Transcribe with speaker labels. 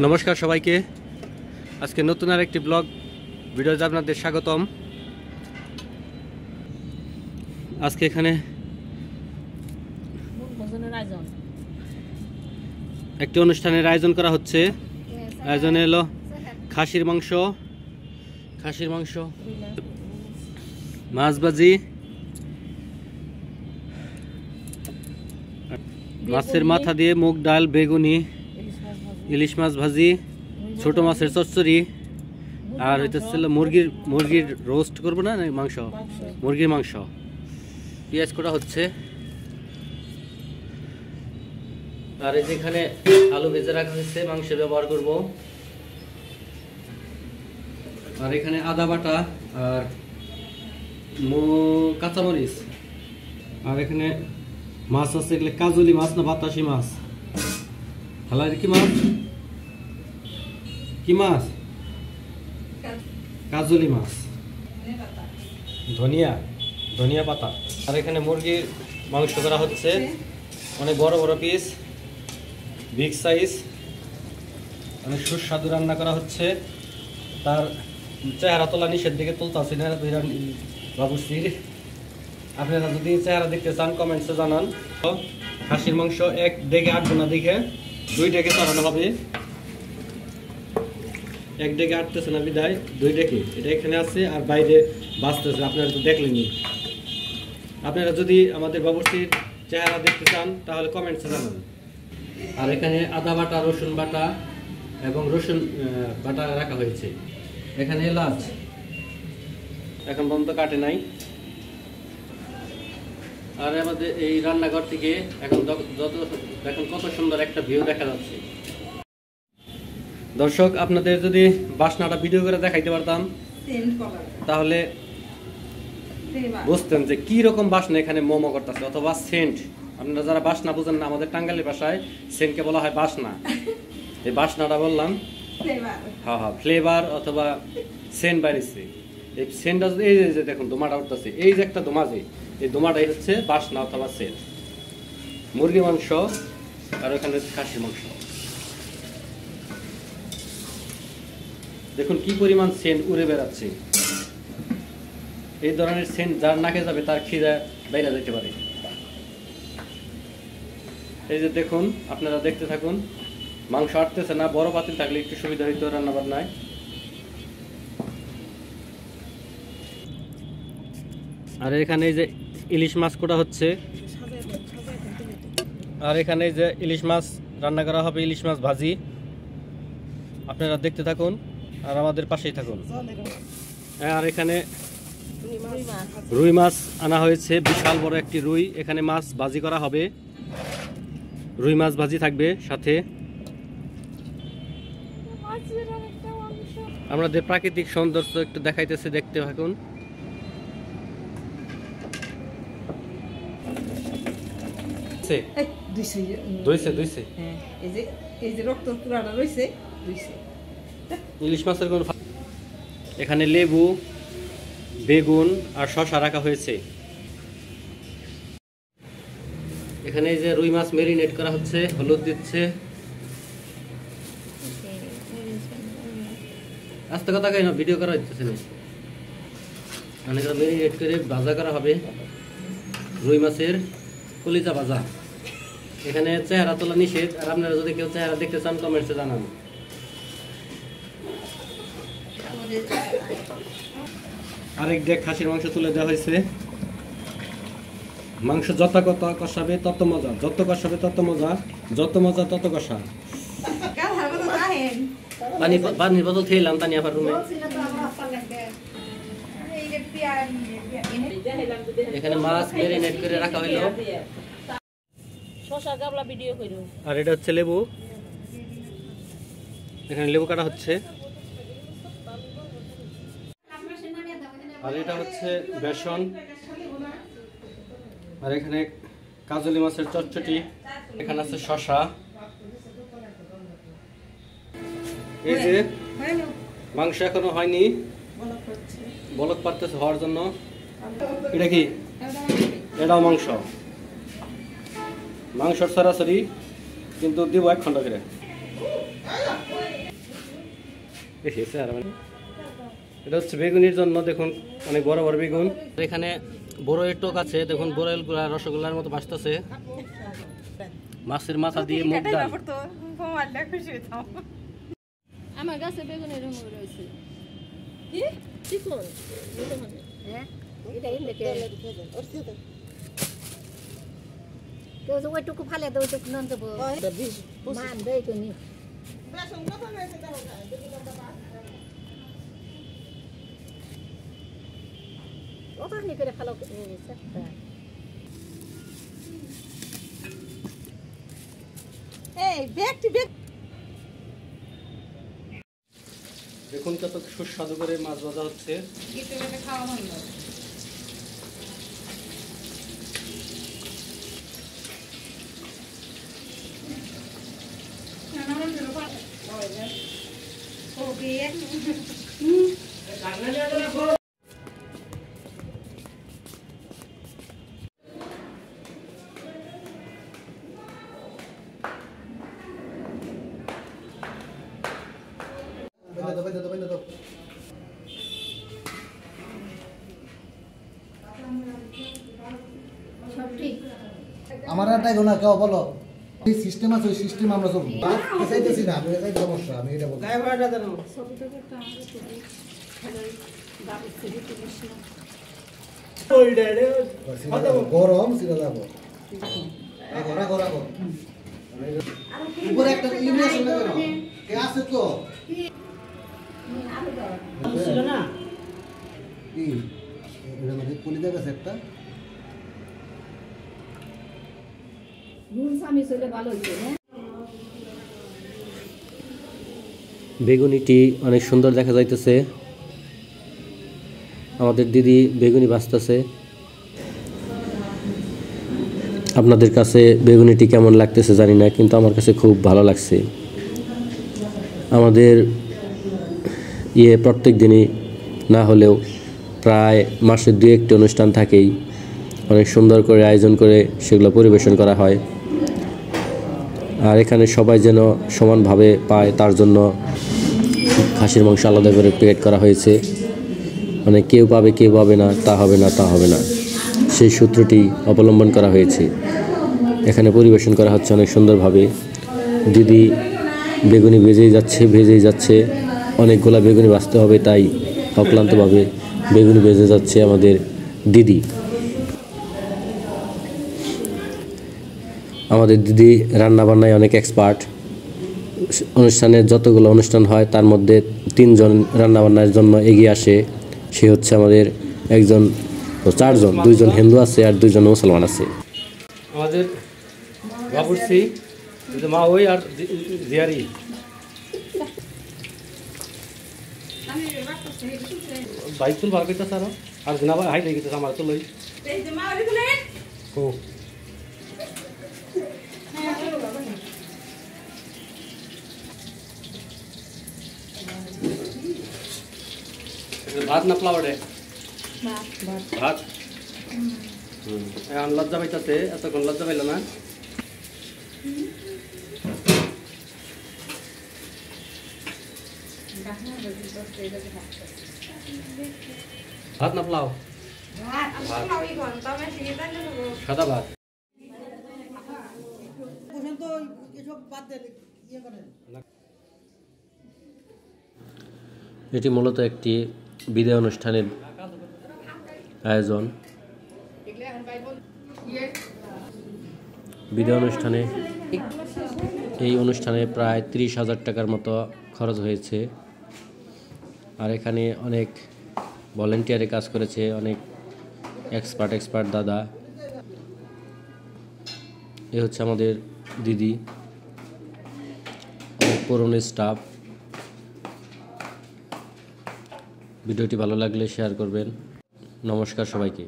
Speaker 1: নমস্কার সবাইকে, আজকে নতুন আরেকটি ব্লগ ভিডিওতে আপনাদের স্বাগতম। আজকে এখানে একটি অনুষ্ঠানের আয়োজন করা হচ্ছে। আয়োজনে এলো খাসির মাংস, মাছ ভাজি, মাছের মাথা দিয়ে মুগ ডাল, বেগুনি, ইলিশ মাছ ভাজি, ছোট মাছের চচ্চড়ি, আর হইতেছে মুরগির রোস্ট করবো না মাংস, মুরগির মাংস, পেঁয়াজ করা হচ্ছে। আর এই যেখানে আলু ভেজে রাখা হয়েছে, মাংসে ব্যবহার করব। আর এখানে আদা বাটা আর কাঁচামরিচ। আর এখানে মাছ আছে, এগুলো কাজলি মাছ না বাতাসি মাছ? হালার কি মাছ? কি মাছ? কাজলি মাছ, ধনিয়া পাতা। আর এখানে মুরগির মাংস করা হচ্ছে, অনেক বড় বড় পিস, বিগ সাইজ, অনেক সুস্বাদু রান্না করা হচ্ছে। তার চেহারা তোলা নিষেধ, দিকে তুলতেছি না বাবুশ্রীর। আপনারা যদি চেহারা দেখতে চান কমেন্টসে জানান। খাসির মাংস এক ডেকে আটবো না, দেখে 2 ডেকে চড়ানো হবে। 1 ডেকে আটতেছে না বিদায় 2 ডেকে এটা এখানে আছে, আর বাইরে বাঁচতেছে, আপনারা তো দেখলেনি। আপনারা যদি আমাদের বাবুশ্রীর চেহারা দেখতে চান তাহলে কমেন্টসে জানান। আর এখানে আদা বাটা, রসুন বাটা এবং রসুন বাটা রাখা হয়েছে। এখানে এলাচ এখন পর্যন্ত কাটে নাই। আর আমাদের এই রান্নাঘর থেকে এখন কত সুন্দর একটা ভিউ দেখা যাচ্ছে। দর্শক, আপনাদের যদি বাসনাটা ভিডিও করে দেখাইতে পারতাম তাহলে বুঝতেন যে কি রকম বাসনা এখানে মোমো করতেছে, অথবা সেন্ট। আপনারা যারা বাসনা বুঝেন না, আমাদের টাঙ্গাইলের ভাষায় সেন্টকে বলা হয় বাসনা। এই বাসনাটা বললাম, হ্যাঁ, ফ্লেভার অথবা সেন্ট বাইরেছে। এই সেন্টটা এই যে দেখুন দোমাটা উঠতেছে, এই যে একটা দোমা, যে এই দোমাটাই হচ্ছে বাসনা অথবা সেন্ট। মুরগি মাংস আর ওখানে খাসির মাংস, দেখুন কি পরিমাণ সেন্ট উড়ে বেড়াচ্ছে। এই ধরনের সেন্ট যার নাকে যাবে তার খিদা বাইরে যেতে পারে। এই যে দেখুন, আপনারা দেখতে থাকুন। মাংস আটতেছে না, বড় পাতিল থাকলে একটু সুবিধা হইতো রান্না বান্নায়। আর এখানে এই যে ইলিশ মাছ কোটা হচ্ছে, আর এখানে যে ইলিশ মাছ রান্না করা হবে, ইলিশ মাছ ভাজি। আপনারা দেখতে থাকুন আর আমাদের পাশেই থাকুন। আর এখানে রুই মাছ আনা হয়েছে, বিশাল বড় একটি রুই। এখানে মাছ ভাজি করা হবে, রুই মাছ ভাজি থাকবে সাথে। আমাদের প্রাকৃতিক সৌন্দর্য একটু দেখাইতেছে, দেখতে থাকুন। ইলিশ মাছের কোন, এখানে লেবু, বেগুন আর শসা রাখা হয়েছে। এখানে যে রুই মাছ ম্যারিনেট করা হচ্ছে, হলুদ দিচ্ছে। আস্তে কথা কেন ভিডিও করা হচ্ছে না, ম্যারিনেট করে ভাজা করা হবে রুই মাছের কলিজা ভাজা। এখানে চেহারা তোলা নিষেধ, আর আপনারা যদি কেউ চেহারা দেখতে চান কমেন্টসে জানান। আরেক ডেক খাসির মাংস তুলে দেওয়া হয়েছে। মাংস যত কষাবে তত মজা, যত কষাবে তত মজা, যত মজা তত কষা। পানির বোতল খেলাম তানি আবার রুমে। এখানে মাছ ম্যারিনেট করে রাখা হইলো। আর এটা হচ্ছে লেবু, এখানে লেবু কাটা হচ্ছে। আর এটা হচ্ছে বেসন। আর এখানে কাজলি মাছের চটচটি, এখানে আছে শসা। এই যে মাংস এখনো হয়নি, বলক পারতেছে হওয়ার জন্য। এটা কি? এটাও মাংস, মাংসর সরাসরি, কিন্তু দিব 1 ঘন্টা করে। এটা হচ্ছে বেগুনির জন্য দেখুন অনেক বড় বড় বেগুন। এখানে বড়ইয়ের টোক আছে, দেখুন বড়ইগুলা রসগোল্লার মতো ভাসতেছে। মাছের মাথা দিয়ে মুগ ডাল।
Speaker 2: আমার গাছে বেগুনের রঙ রয়েছে কি চিকন হ্যাঁ এটা এনে কে তো ওইটুকু ফালে দাও ওইটুকু নন দেবো মান দেই তো নি ওখানে করে ফালো এই ব্যাগটি ব্যাগ
Speaker 1: দেখুন কত সুস্বাদু করে মাছ ভাজা হচ্ছে।
Speaker 3: আমার আর টাইগো না কেউ বলো এই সিস্টেম আছে ওই সিস্টেম আমরা চলবো চাইতেছি না আমি চাইতে সমস্যা আমি এটা বলবো
Speaker 1: গায়ে ভাড়াটা দেন
Speaker 3: গরম সিরা যাবো ঘোরা ঘোরা উপরে একটা ইলিমিনেশন না কেন কে আছে তো
Speaker 2: ছিল না
Speaker 3: কি এর মধ্যে কলিজা গেছে একটা
Speaker 2: নুন সামি চলে ভালো হইছে না
Speaker 1: বেগুনিটি অনেক সুন্দর দেখা যাইতেছে। আমাদের দিদি বেগুনি ভাজতেছে। আপনাদের কাছে বেগুনিটি কেমন লাগতেছে জানি না, কিন্তু আমার কাছে খুব ভালো লাগছে। আমাদের প্রত্যেক দিনই না হলেও প্রায় মাসে 2-1টি অনুষ্ঠান থাকেই, অনেক সুন্দর করে আয়োজন করে সেগুলো পরিবেশন করা হয়। আর এখানে সবাই যেন সমানভাবে পায় তার জন্য খাসির মাংস আলাদা করে প্যাকেট করা হয়েছে। মানে কেউ পাবে কেউ পাবে না, তা হবে না তা হবে না, সেই সূত্রটি অবলম্বন করা হয়েছে। এখানে পরিবেশন করা হচ্ছে অনেক সুন্দরভাবে। দিদি বেগুনি ভেজেই যাচ্ছে, অনেকগুলা বেগুনি ভাজতে হবে, তাই অক্লান্তভাবে বেগুনি ভেজে যাচ্ছে আমাদের দিদি। আমাদের দিদি রান্নাবান্নায় অনেক এক্সপার্ট। অনুষ্ঠানের যতগুলো অনুষ্ঠান হয় তার মধ্যে 3 জন রান্নাবান্নার জন্য এগিয়ে আসে। সে হচ্ছে আমাদের 4 জন, 2 জন হিন্দু আছে আর 2 জন মুসলমান আছে। আমাদের বাবুর্চি মা ওই আর জিয়ারি বাইক তুল ভাগ করতেছে আর না হাই লেগে গেছে আমার তো লই ভাত না প্লাওয়ারে ভাত এখন লজ্জা পাইতাছে, এতক্ষণ লজ্জা পাইল না। ভাত না প্লাও সাদা ভাত। এটি মূলত একটি বিদায় অনুষ্ঠানের আয়োজন। বিদায় অনুষ্ঠানে এই অনুষ্ঠানে প্রায় 30,000 টাকার মতো খরচ হয়েছে। আর এখানে অনেক ভলেন্টিয়ারে কাজ করেছে, অনেক এক্সপার্ট দাদা। এ হচ্ছে আমাদের দিদি, অনেক পুরনো স্টাফ। ভিডিওটি ভালো লাগলে শেয়ার করবেন। নমস্কার সবাইকে।